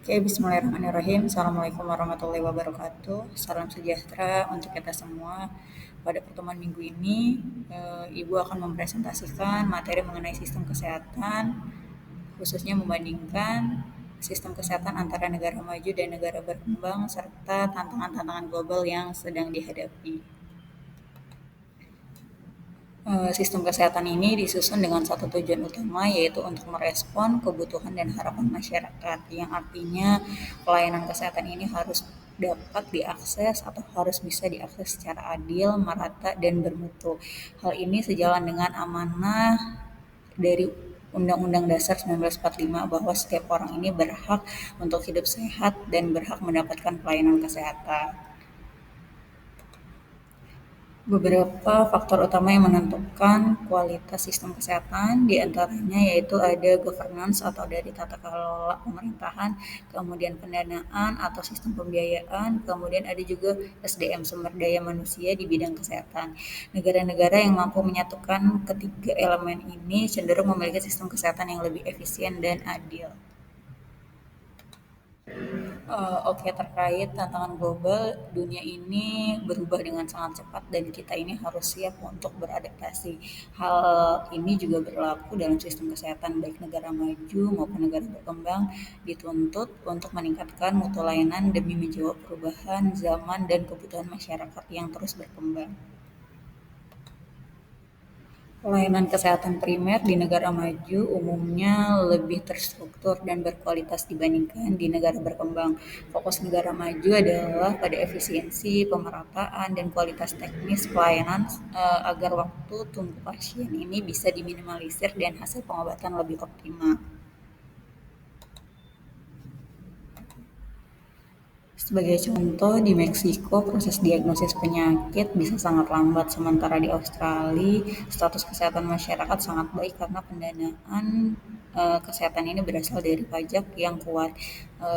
Oke, bismillahirrahmanirrahim. Assalamualaikum warahmatullahi wabarakatuh. Salam sejahtera untuk kita semua. Pada pertemuan minggu ini, Ibu akan mempresentasikan materi mengenai sistem kesehatan, khususnya membandingkan sistem kesehatan antara negara maju dan negara berkembang, serta tantangan-tantangan global yang sedang dihadapi. Sistem kesehatan ini disusun dengan satu tujuan utama, yaitu untuk merespon kebutuhan dan harapan masyarakat, yang artinya pelayanan kesehatan ini harus dapat diakses atau harus bisa diakses secara adil, merata, dan bermutu. Hal ini sejalan dengan amanah dari Undang-Undang Dasar 1945 bahwa setiap orang ini berhak untuk hidup sehat dan berhak mendapatkan pelayanan kesehatan. Beberapa faktor utama yang menentukan kualitas sistem kesehatan diantaranya yaitu ada governance atau dari tata kelola pemerintahan, kemudian pendanaan atau sistem pembiayaan, kemudian ada juga SDM sumber daya manusia di bidang kesehatan. Negara-negara yang mampu menyatukan ketiga elemen ini cenderung memiliki sistem kesehatan yang lebih efisien dan adil. Oke, terkait tantangan global, dunia ini berubah dengan sangat cepat dan kita ini harus siap untuk beradaptasi. Hal ini juga berlaku dalam sistem kesehatan baik negara maju maupun negara berkembang dituntut untuk meningkatkan mutu layanan demi menjawab perubahan zaman dan kebutuhan masyarakat yang terus berkembang. Pelayanan kesehatan primer di negara maju umumnya lebih terstruktur dan berkualitas dibandingkan di negara berkembang. Fokus negara maju adalah pada efisiensi, pemerataan, dan kualitas teknis pelayanan agar waktu tunggu pasien ini bisa diminimalisir dan hasil pengobatan lebih optimal. Sebagai contoh, di Meksiko proses diagnosis penyakit bisa sangat lambat, sementara di Australia status kesehatan masyarakat sangat baik karena pendanaan kesehatan ini berasal dari pajak yang kuat.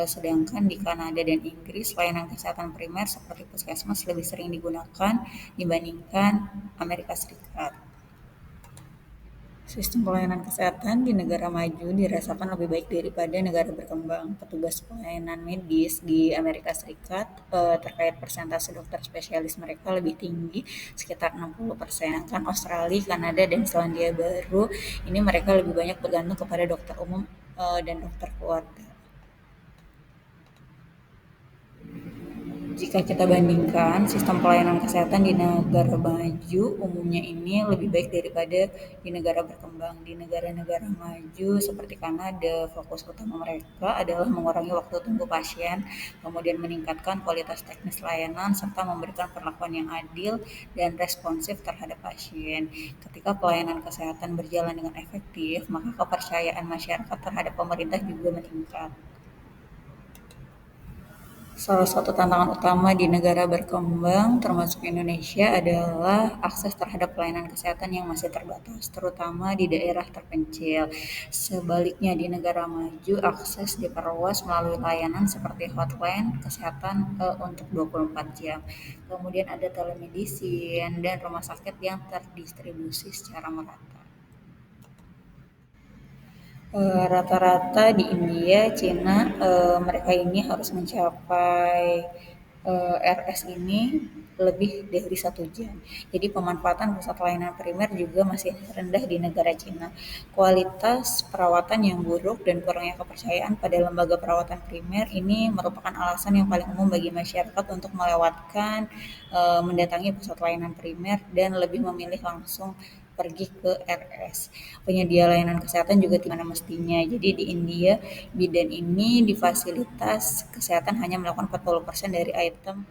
Sedangkan di Kanada dan Inggris, layanan kesehatan primer seperti puskesmas lebih sering digunakan dibandingkan Amerika Serikat. Sistem pelayanan kesehatan di negara maju dirasakan lebih baik daripada negara berkembang. Petugas pelayanan medis di Amerika Serikat terkait persentase dokter spesialis mereka lebih tinggi, sekitar 60%. Sedangkan Australia, Kanada, dan Selandia Baru ini mereka lebih banyak bergantung kepada dokter umum dan dokter keluarga. Jika kita bandingkan sistem pelayanan kesehatan di negara maju umumnya ini lebih baik daripada di negara berkembang. Di negara-negara maju seperti Kanada, fokus utama mereka adalah mengurangi waktu tunggu pasien, kemudian meningkatkan kualitas teknis layanan, serta memberikan perlakuan yang adil dan responsif terhadap pasien. Ketika pelayanan kesehatan berjalan dengan efektif, maka kepercayaan masyarakat terhadap pemerintah juga meningkat. Salah satu tantangan utama di negara berkembang, termasuk Indonesia, adalah akses terhadap pelayanan kesehatan yang masih terbatas, terutama di daerah terpencil. Sebaliknya, di negara maju, akses diperluas melalui layanan seperti hotline kesehatan untuk 24 jam. Kemudian ada telemedicine dan rumah sakit yang terdistribusi secara merata. Rata-rata di India, Cina, mereka ini harus mencapai RS ini lebih dari 1 jam. Jadi pemanfaatan pusat layanan primer juga masih rendah di negara Cina. Kualitas perawatan yang buruk dan kurangnya kepercayaan pada lembaga perawatan primer ini merupakan alasan yang paling umum bagi masyarakat untuk melewatkan mendatangi pusat layanan primer dan lebih memilih langsung pergi ke RS. Penyedia layanan kesehatan juga di mana mestinya. Jadi di India, bidan ini di fasilitas kesehatan hanya melakukan 40% dari item.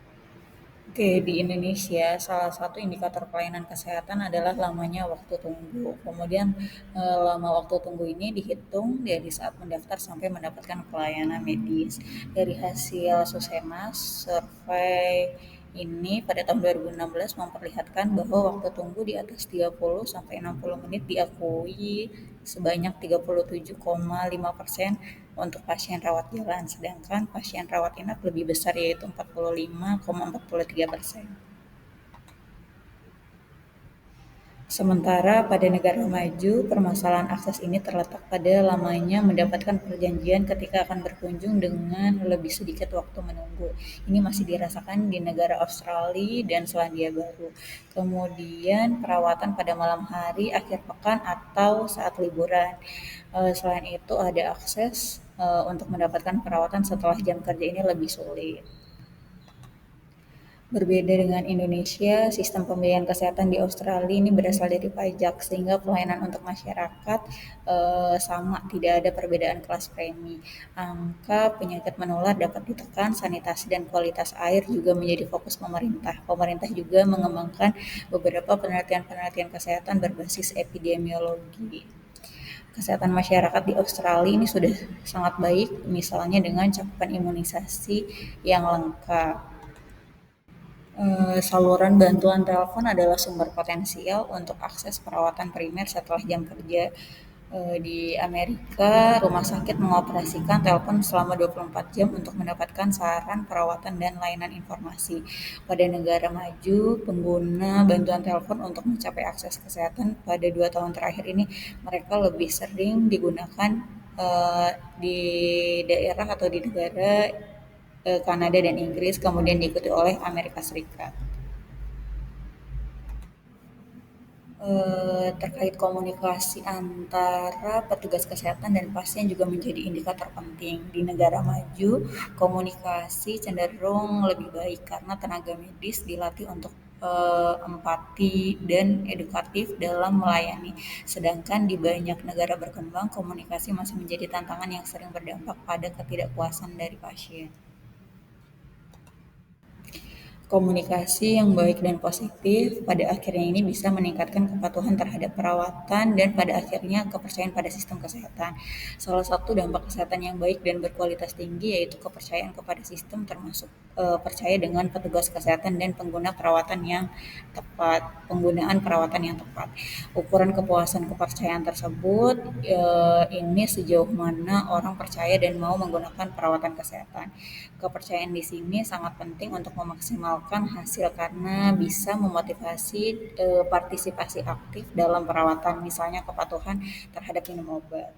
Oke, di Indonesia salah satu indikator pelayanan kesehatan adalah lamanya waktu tunggu. Kemudian lama waktu tunggu ini dihitung dari saat mendaftar sampai mendapatkan pelayanan medis. Dari hasil Susenas, survei ini pada tahun 2016 memperlihatkan bahwa waktu tunggu di atas 30 sampai 60 menit diakui sebanyak 37,5% untuk pasien rawat jalan, sedangkan pasien rawat inap lebih besar yaitu 45,43%. Sementara pada negara maju, permasalahan akses ini terletak pada lamanya mendapatkan perjanjian ketika akan berkunjung dengan lebih sedikit waktu menunggu. Ini masih dirasakan di negara Australia dan Selandia Baru. Kemudian perawatan pada malam hari, akhir pekan, atau saat liburan. Selain itu ada akses untuk mendapatkan perawatan setelah jam kerja ini lebih sulit. Berbeda dengan Indonesia, sistem pembiayaan kesehatan di Australia ini berasal dari pajak, sehingga pelayanan untuk masyarakat sama, tidak ada perbedaan kelas premi. Angka penyakit menular dapat ditekan, sanitasi dan kualitas air juga menjadi fokus pemerintah. Pemerintah juga mengembangkan beberapa penelitian-penelitian kesehatan berbasis epidemiologi. Kesehatan masyarakat di Australia ini sudah sangat baik, misalnya dengan cakupan imunisasi yang lengkap. Saluran bantuan telepon adalah sumber potensial untuk akses perawatan primer setelah jam kerja. Di Amerika, rumah sakit mengoperasikan telepon selama 24 jam untuk mendapatkan saran, perawatan, dan layanan informasi. Pada negara maju, pengguna bantuan telepon untuk mencapai akses kesehatan pada 2 tahun terakhir ini, mereka lebih sering digunakan di daerah atau di negara Kanada dan Inggris, kemudian diikuti oleh Amerika Serikat. Terkait komunikasi antara petugas kesehatan dan pasien juga menjadi indikator penting. Di negara maju, komunikasi cenderung lebih baik karena tenaga medis dilatih untuk empati dan edukatif dalam melayani. Sedangkan di banyak negara berkembang, komunikasi masih menjadi tantangan yang sering berdampak pada ketidakpuasan dari pasien. Komunikasi yang baik dan positif pada akhirnya ini bisa meningkatkan kepatuhan terhadap perawatan dan pada akhirnya kepercayaan pada sistem kesehatan. Salah satu dampak kesehatan yang baik dan berkualitas tinggi yaitu kepercayaan kepada sistem, termasuk percaya dengan petugas kesehatan dan penggunaan perawatan yang tepat. Ukuran kepuasan kepercayaan tersebut ini sejauh mana orang percaya dan mau menggunakan perawatan kesehatan. Kepercayaan di sini sangat penting untuk memaksimalkan hasil karena bisa memotivasi partisipasi aktif dalam perawatan, misalnya kepatuhan terhadap minum obat.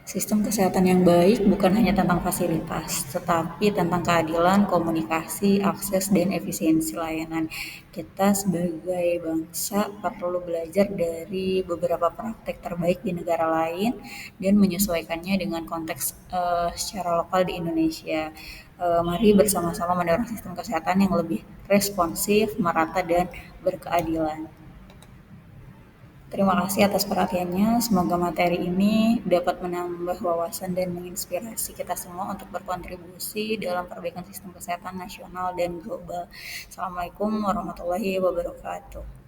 Sistem kesehatan yang baik bukan hanya tentang fasilitas, tetapi tentang keadilan, komunikasi, akses, dan efisiensi layanan. Kita sebagai bangsa perlu belajar dari beberapa praktek terbaik di negara lain dan menyesuaikannya dengan konteks secara lokal di Indonesia. Mari bersama-sama mendorong sistem kesehatan yang lebih responsif, merata, dan berkeadilan. Terima kasih atas perhatiannya. Semoga materi ini dapat menambah wawasan dan menginspirasi kita semua untuk berkontribusi dalam perbaikan sistem kesehatan nasional dan global. Assalamualaikum warahmatullahi wabarakatuh.